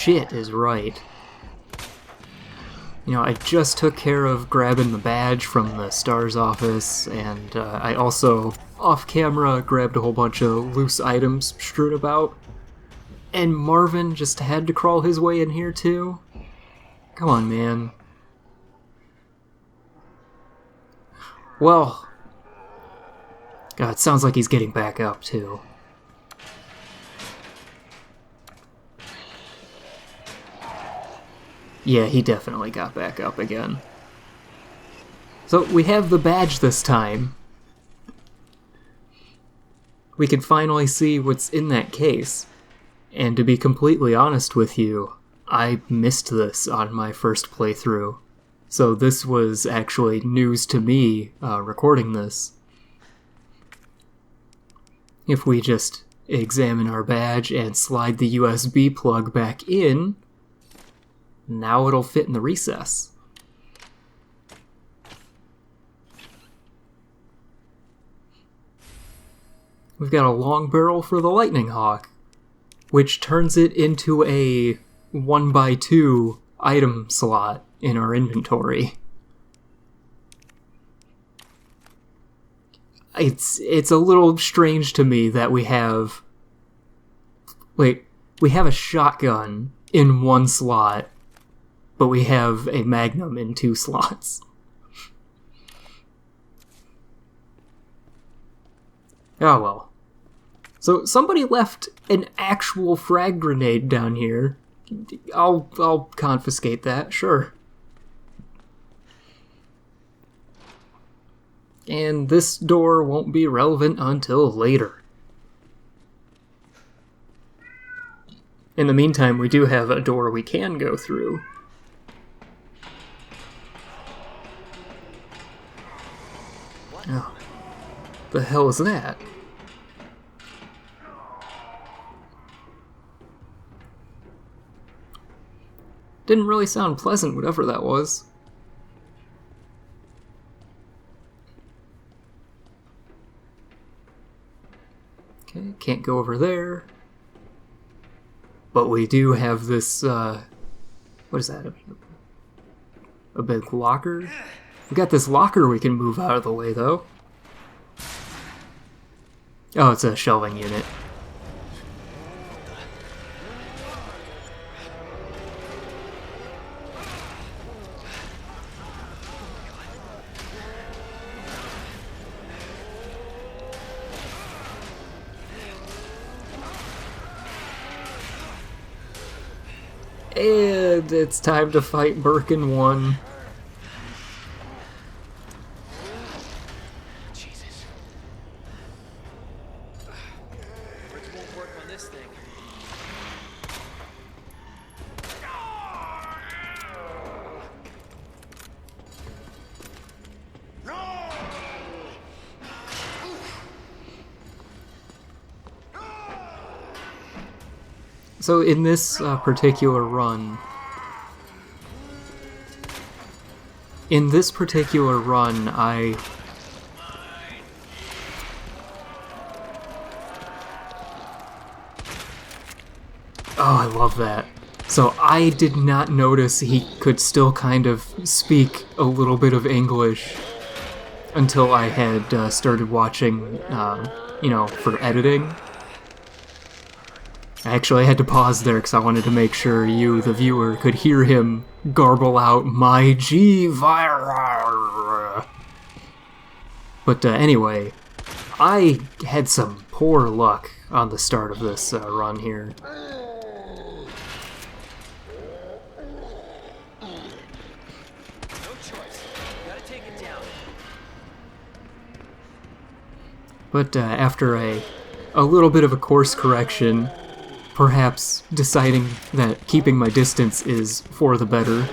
shit is right. You know, I just took care of grabbing the badge from the STARS office, and I also, off-camera, grabbed a whole bunch of loose items strewn about. And Marvin just had to crawl his way in here, too? Come on, man. Well... God, it sounds like he's getting back up, too. Yeah, he definitely got back up again. So, we have the badge this time. We can finally see what's in that case. And to be completely honest with you, I missed this on my first playthrough. So this was actually news to me, recording this. If we just examine our badge and slide the USB plug back in, now it'll fit in the recess. We've got a long barrel for the Lightning Hawk, which turns it into a 1x2 item slot in our inventory. It's a little strange to me that we have... Wait, we have a shotgun in one slot, but we have a Magnum in 2 slots. Oh well. So somebody left an actual frag grenade down here. I'll confiscate that, sure. And this door won't be relevant until later. In the meantime, we do have a door we can go through. Oh, the hell is that? Didn't really sound pleasant, whatever that was. Okay, can't go over there. But we do have this, what is that? A big locker? We got this locker we can move out of the way, though. Oh, it's a shelving unit. And it's time to fight Birkin 1. Jesus. Bricks won't work on this thing. So in this particular run, I I love that. So I did not notice he could still kind of speak a little bit of English until I had started watching, for editing. I actually had to pause there because I wanted to make sure you, the viewer, could hear him garble out, "My G-Virus." But anyway, I had some poor luck on the start of this run here. No choice. Gotta take it down. But after a little bit of a course correction, perhaps deciding that keeping my distance is for the better,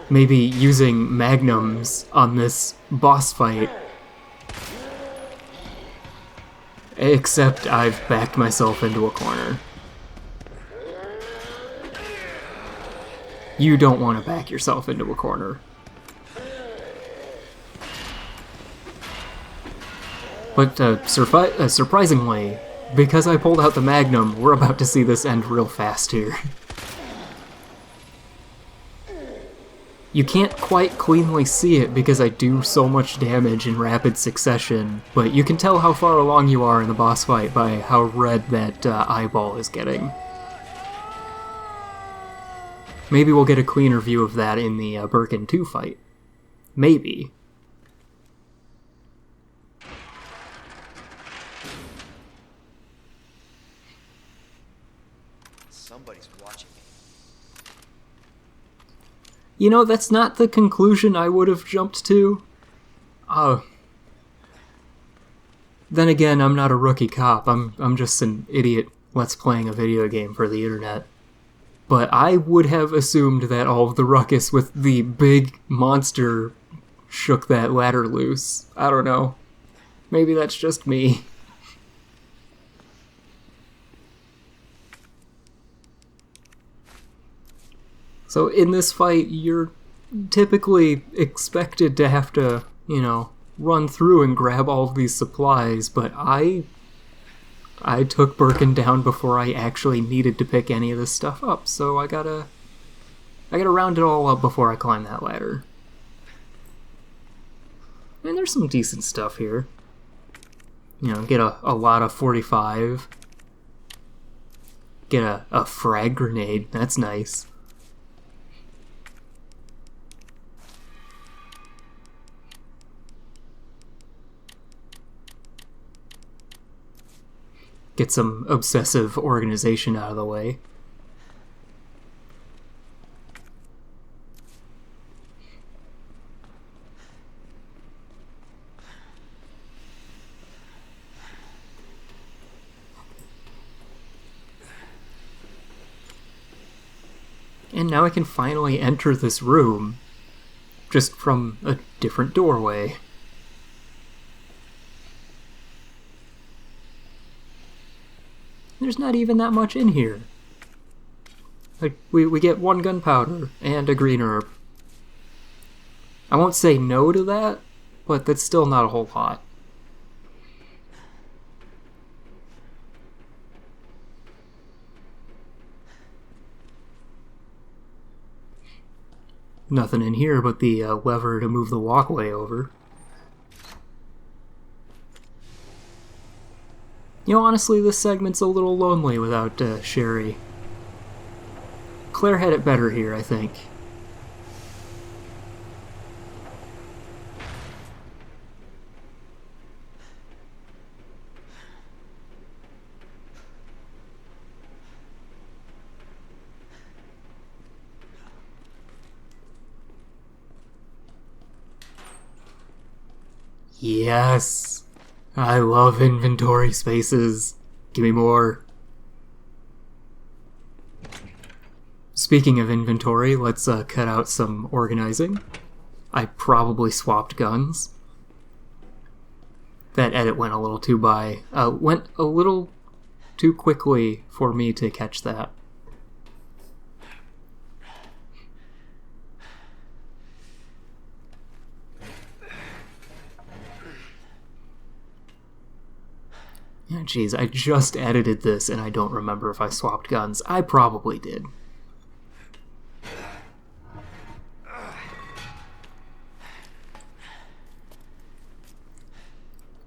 maybe using magnums on this boss fight. Except I've backed myself into a corner. You don't want to back yourself into a corner. But surprisingly, because I pulled out the Magnum, we're about to see this end real fast here. You can't quite cleanly see it because I do so much damage in rapid succession, but you can tell how far along you are in the boss fight by how red that eyeball is getting. Maybe we'll get a cleaner view of that in the Birkin 2 fight. Maybe. Somebody's watching me. You know, that's not the conclusion I would have jumped to. Then again, I'm not a rookie cop. I'm just an idiot let's playing a video game for the internet. But I would have assumed that all of the ruckus with the big monster shook that ladder loose. I don't know. Maybe that's just me. So in this fight, you're typically expected to have to, run through and grab all of these supplies, but I took Birkin down before I actually needed to pick any of this stuff up, so I gotta round it all up before I climb that ladder. And there's some decent stuff here. Get a lot of 45. Get a frag grenade, that's nice. Get some obsessive organization out of the way. And now I can finally enter this room, just from a different doorway. There's not even that much in here. Like, we get 1 gunpowder and a green herb. I won't say no to that, but that's still not a whole lot. Nothing in here but the lever to move the walkway over. Honestly, this segment's a little lonely without Sherry. Claire had it better here, I think. Yes! I love inventory spaces. Give me more. Speaking of inventory, let's cut out some organizing. I probably swapped guns. That edit went a little too quickly for me to catch that. Yeah, geez, I just edited this and I don't remember if I swapped guns. I probably did.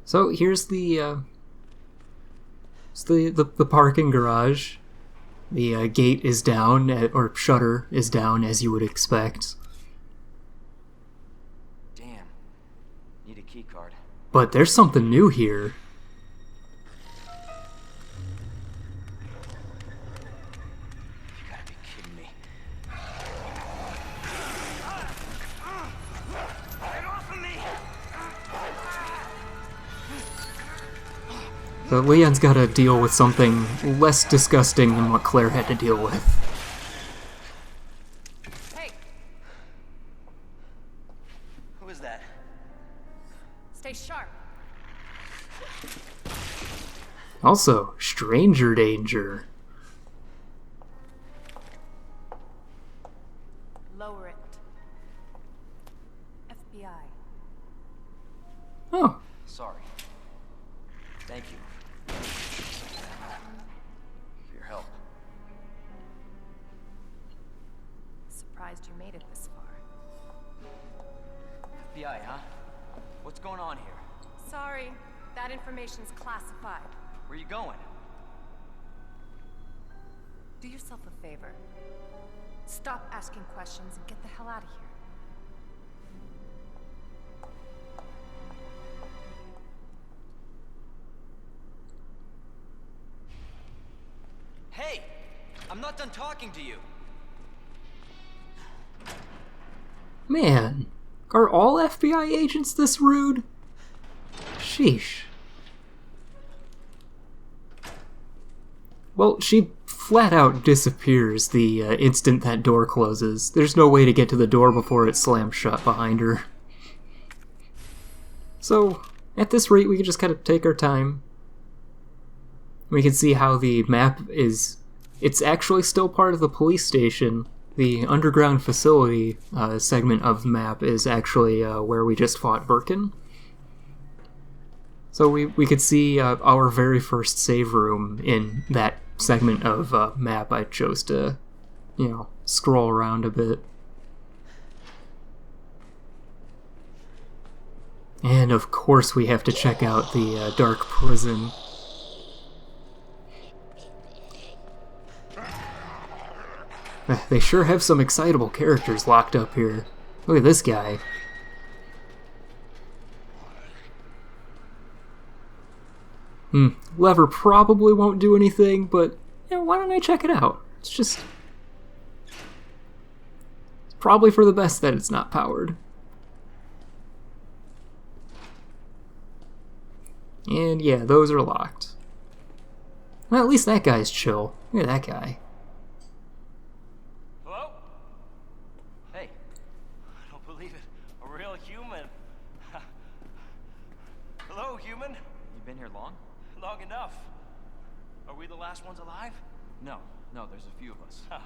So here's the parking garage. The gate is down, or shutter is down, as you would expect. Damn. Need a key card. But there's something new here. You gotta be kidding me. Get off of me! So Leon's gotta deal with something less disgusting than what Claire had to deal with. Hey, Who is that? stay sharp. Also, stranger danger. Lower it. FBI. Oh, Sorry. Thank you. For your help. Surprised you made it this far. FBI, huh? What's going on here? Sorry, that information's classified. Where you going? Do yourself a favor. Stop asking questions and get the hell out of here. Hey! I'm not done talking to you! Man, are all FBI agents this rude? Sheesh. Well, she flat out disappears the instant that door closes. There's no way to get to the door before it slams shut behind her. So, at this rate, we can just kind of take our time. We can see how the map is... It's actually still part of the police station. The underground facility segment of the map is actually where we just fought Birkin. So we could see our very first save room in that segment of map. I chose to, scroll around a bit. And of course we have to check out the dark prison. They sure have some excitable characters locked up here. Look at this guy. Lever probably won't do anything, but why don't I check it out? It's probably for the best that it's not powered. And yeah, those are locked. Well, at least that guy's chill. Look at that guy. Hello? Hey. I don't believe it. A real human. Hello, human. You been here long? Long enough. Are we the last ones alive? No, there's a few of us. Huh.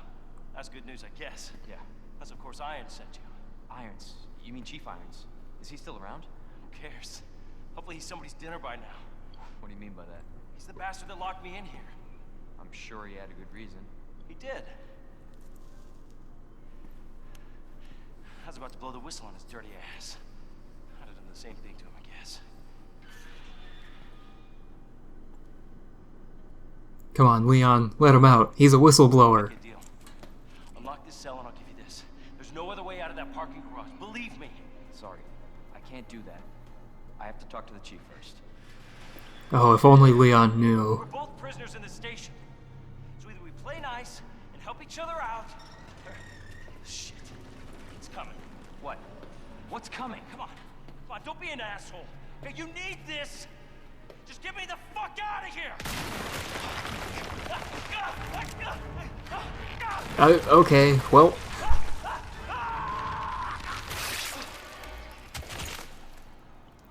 That's good news, I guess. Yeah. That's of course Irons sent you. Irons? You mean Chief Irons? Is he still around? Who cares? Hopefully he's somebody's dinner by now. What do you mean by that? He's the bastard that locked me in here. I'm sure he had a good reason. He did. I was about to blow the whistle on his dirty ass. I'd have done the same thing to him, I guess. Come on, Leon, let him out. He's a whistleblower. Good deal. Unlock this cell and I'll give you this. There's no other way out of that parking garage. Believe me. Sorry, I can't do that. I have to talk to the chief first. Oh, if only Leon knew. We're both prisoners in this station. So either we play nice and help each other out, or... Shit. It's coming. What? What's coming? Come on. Come on, don't be an asshole. Okay, you need this. Just get me the fuck out of here! Okay, well...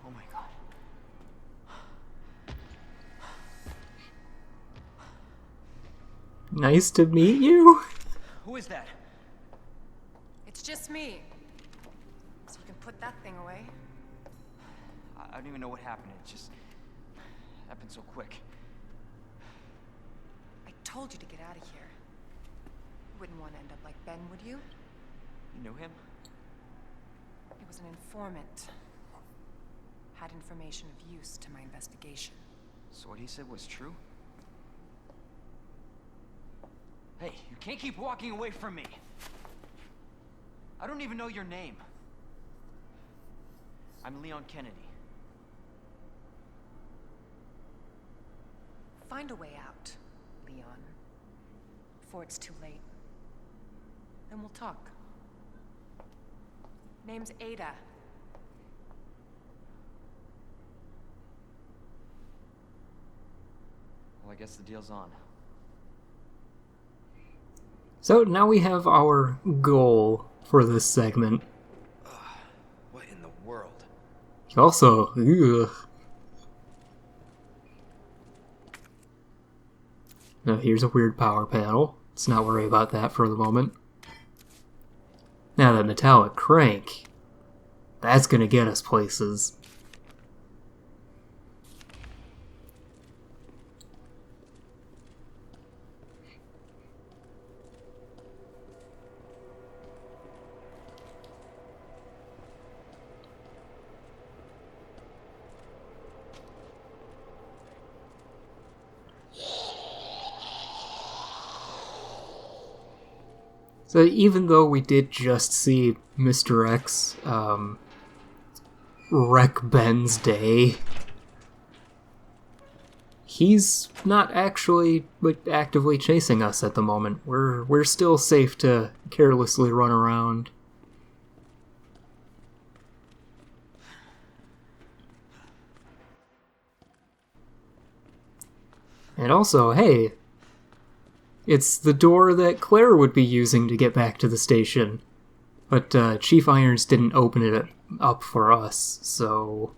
Oh my god. Nice to meet you? Who is that? It's just me. So you can put that thing away. I don't even know what happened. It just... happened so quick. I told you to get out of here. You wouldn't want to end up like Ben, would you? You knew him? He was an informant. Had information of use to my investigation. So what he said was true? Hey, you can't keep walking away from me. I don't even know your name. I'm Leon Kennedy. Find a way out, Leon. Before it's too late. Then we'll talk. Name's Ada. Well, I guess the deal's on. So now we have our goal for this segment. What in the world? Also, ugh. Now here's a weird power panel. Let's not worry about that for the moment. Now that metallic crank, that's gonna get us places. So even though we did just see Mr. X wreck Ben's day, he's not actually actively chasing us at the moment. We're still safe to carelessly run around. And also, hey, it's the door that Claire would be using to get back to the station. But Chief Irons didn't open it up for us, so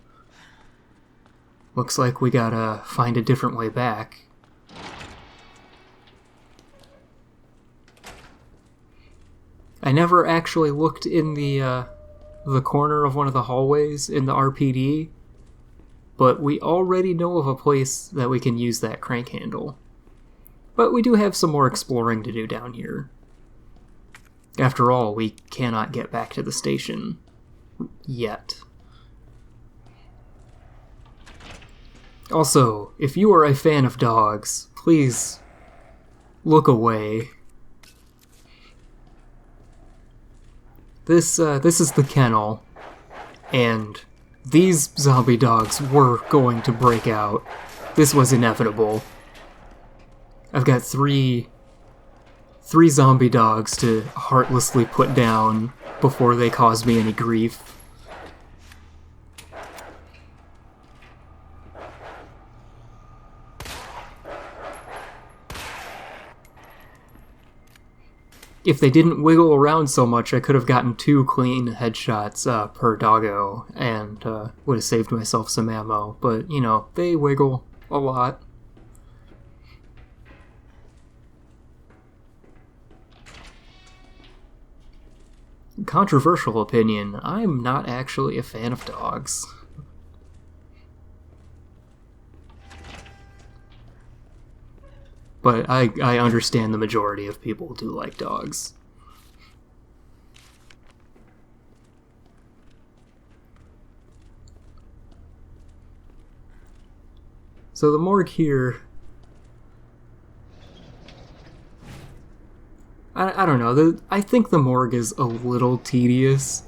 looks like we gotta find a different way back. I never actually looked in the corner of one of the hallways in the RPD, but we already know of a place that we can use that crank handle. But we do have some more exploring to do down here. After all, we cannot get back to the station yet. Also, if you are a fan of dogs, please look away. This is the kennel, and these zombie dogs were going to break out. This was inevitable. I've got three zombie dogs to heartlessly put down before they cause me any grief. If they didn't wiggle around so much, I could have gotten 2 clean headshots per doggo, and would have saved myself some ammo. But, you know, they wiggle a lot. Controversial opinion, I'm not actually a fan of dogs. But I understand the majority of people do like dogs. So the morgue here... I don't know, I think the morgue is a little tedious.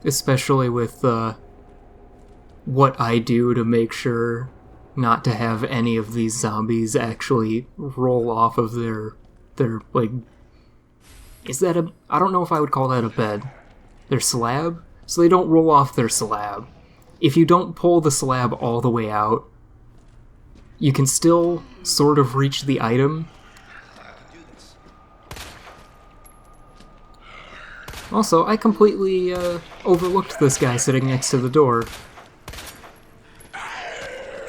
Especially with what I do to make sure not to have any of these zombies actually roll off of their like... Is that a... I don't know if I would call that a bed. Their slab? So they don't roll off their slab. If you don't pull the slab all the way out, you can still sort of reach the item. Also, I completely overlooked this guy sitting next to the door.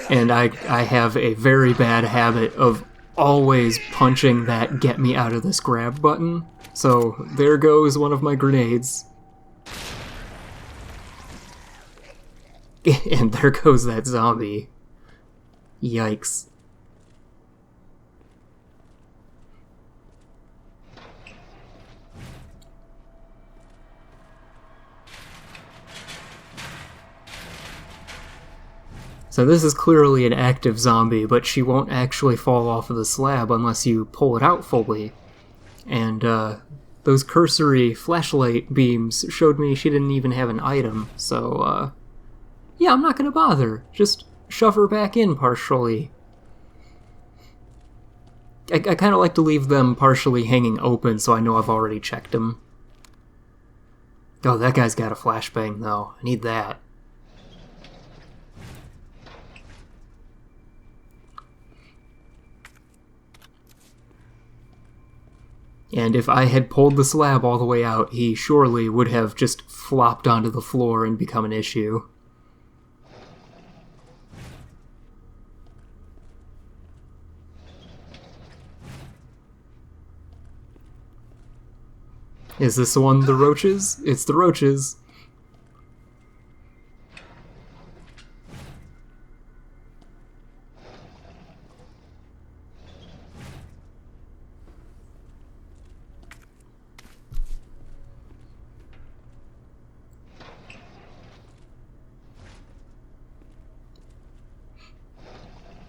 And I have a very bad habit of always punching that get me out of this grab button. So there goes one of my grenades. And there goes that zombie. Yikes. So this is clearly an active zombie, but she won't actually fall off of the slab unless you pull it out fully. And those cursory flashlight beams showed me she didn't even have an item, so yeah, I'm not gonna bother. Just shove her back in partially. I kind of like to leave them partially hanging open so I know I've already checked them. Oh, that guy's got a flashbang though. I need that. And if I had pulled the slab all the way out, he surely would have just flopped onto the floor and become an issue. Is this one the roaches? It's the roaches.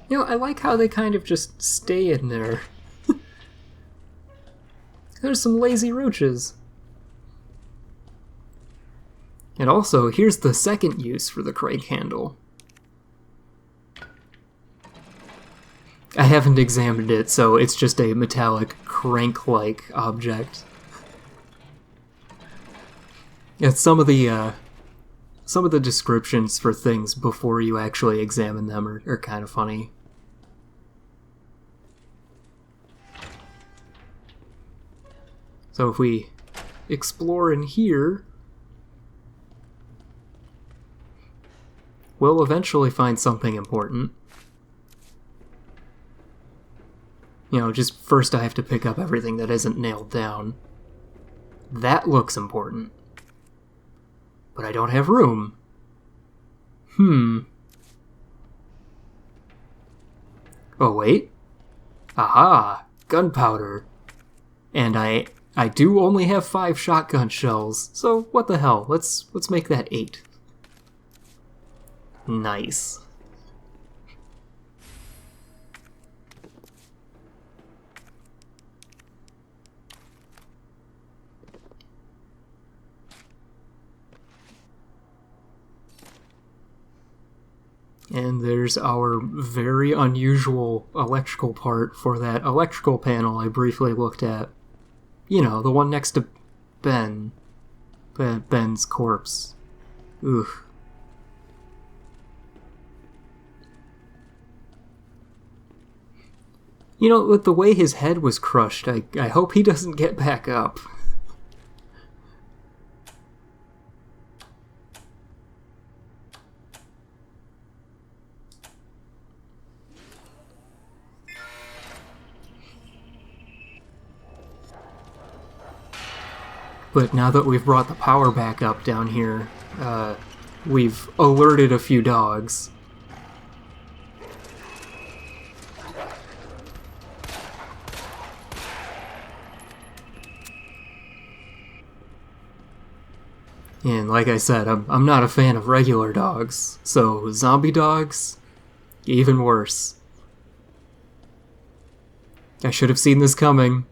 You know, I like how they kind of just stay in there. There's some lazy roaches. And also, here's the second use for the crank handle. I haven't examined it, so it's just a metallic crank-like object. Yeah, some of the descriptions for things before you actually examine them are kind of funny. So if we explore in here, we'll eventually find something important. You know, just first I have to pick up everything that isn't nailed down. That looks important. But I don't have room. Oh, wait. Aha! Gunpowder. And I do only have 5 shotgun shells, so what the hell? Let's make that 8. Nice. And there's our very unusual electrical part for that electrical panel I briefly looked at. You know, the one next to Ben. Ben's corpse. Ugh. You know, with the way his head was crushed, I hope he doesn't get back up. But now that we've brought the power back up down here, we've alerted a few dogs. And like I said, I'm not a fan of regular dogs, so zombie dogs, even worse. I should have seen this coming.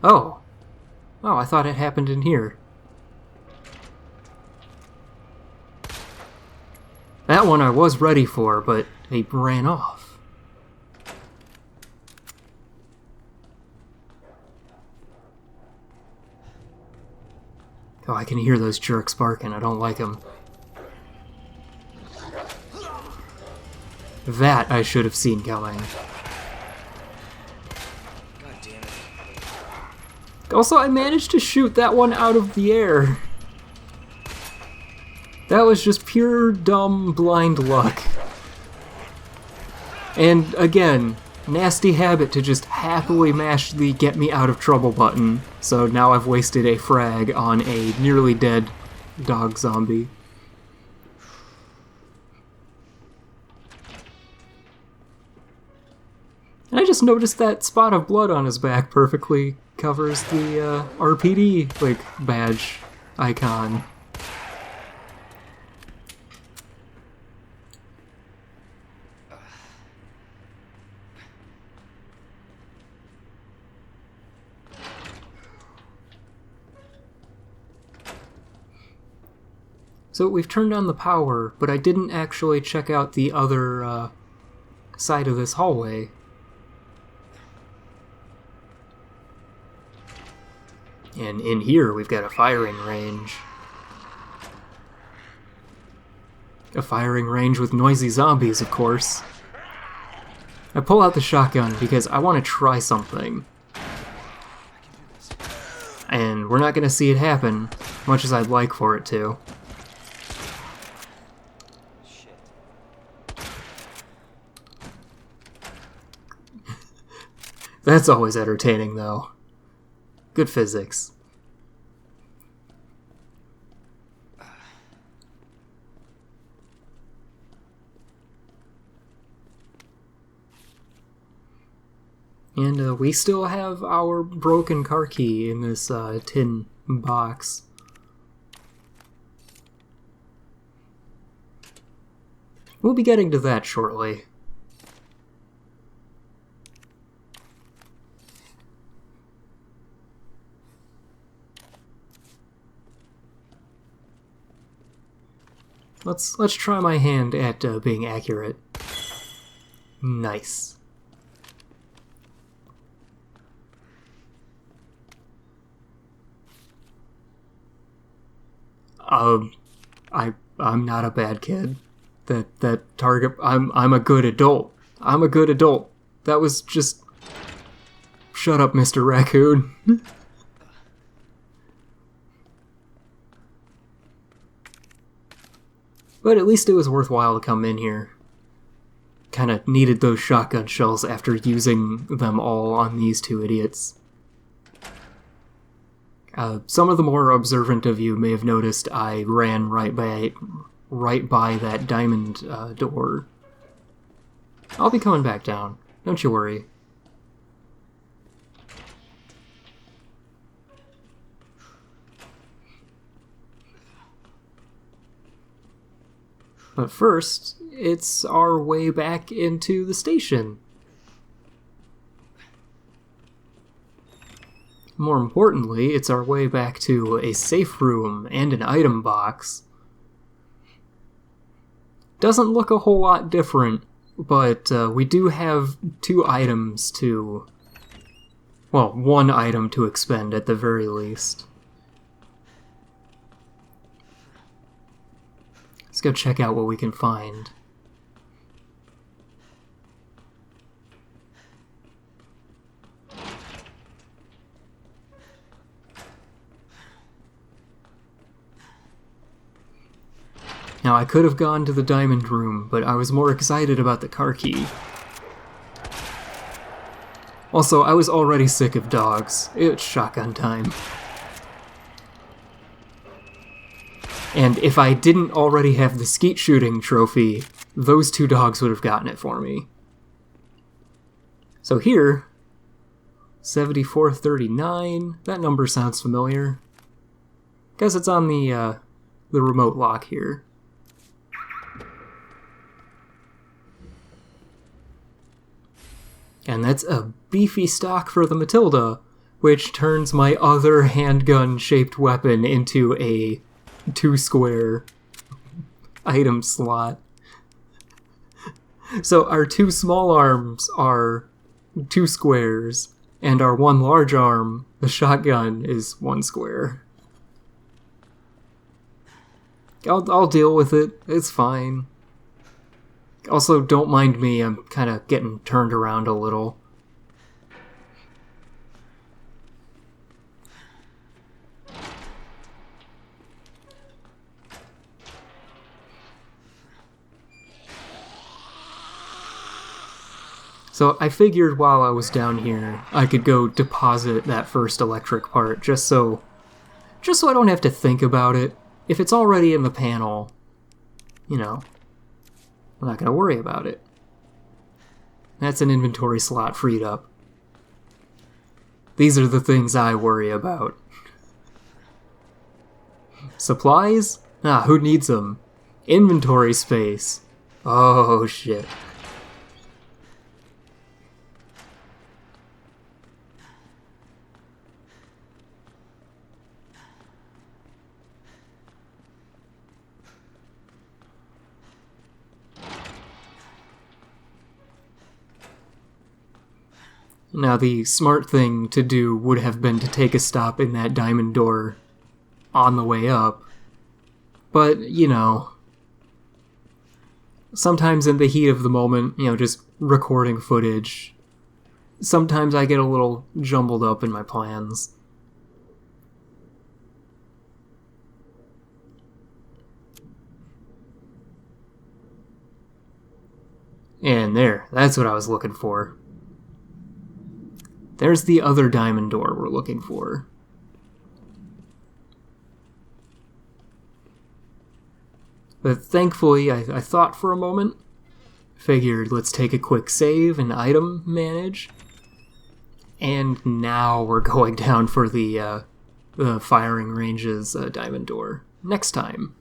Oh. Oh, I thought it happened in here. That one I was ready for, but he ran off. Oh, I can hear those jerks barking. I don't like them. That I should have seen coming. Also, I managed to shoot that one out of the air. That was just pure, dumb, blind luck. And again, nasty habit to just happily mash the get me out of trouble button. So now I've wasted a frag on a nearly dead dog zombie. And I just noticed that spot of blood on his back perfectly covers the RPD badge icon. So we've turned on the power, but I didn't actually check out the other side of this hallway. And in here, we've got a firing range. A firing range with noisy zombies, of course. I pull out the shotgun because I want to try something. And we're not going to see it happen, much as I'd like for it to. That's always entertaining, though. Good physics. And we still have our broken car key in this tin box. We'll be getting to that shortly. Let's try my hand at being accurate. Nice. I'm not a bad kid. That target. I'm a good adult. I'm a good adult. That was just. Shut up, Mr. Raccoon. But at least it was worthwhile to come in here. Kinda needed those shotgun shells after using them all on these two idiots. Some of the more observant of you may have noticed I ran right by that diamond door. I'll be coming back down. Don't you worry. But first, it's our way back into the station. More importantly, it's our way back to a safe room and an item box. Doesn't look a whole lot different, but we do have two items to... well, one item to expend at the very least. Let's go check out what we can find. Now, I could have gone to the diamond room, but I was more excited about the car key. Also, I was already sick of dogs. It's shotgun time. And if I didn't already have the skeet shooting trophy, those two dogs would have gotten it for me. So here, 7439, that number sounds familiar. Guess it's on the remote lock here. And that's a beefy stock for the Matilda, which turns my other handgun-shaped weapon into a 2-square item slot. So our 2 small arms are 2 squares, and our 1 large arm, the shotgun, is 1 square. I'll deal with it, it's fine. Also, don't mind me, I'm kind of getting turned around a little. So I figured while I was down here, I could go deposit that first electric part, just so I don't have to think about it. If it's already in the panel, you know, I'm not going to worry about it. That's an inventory slot freed up. These are the things I worry about. Supplies? Ah, who needs them? Inventory space. Oh, shit. Now, the smart thing to do would have been to take a stop in that diamond door on the way up. But, you know, sometimes in the heat of the moment, you know, just recording footage, sometimes I get a little jumbled up in my plans. And there, that's what I was looking for. There's the other diamond door we're looking for. But thankfully, I thought for a moment. Figured, let's take a quick save and item manage. And now we're going down for the firing ranges diamond door. Next time.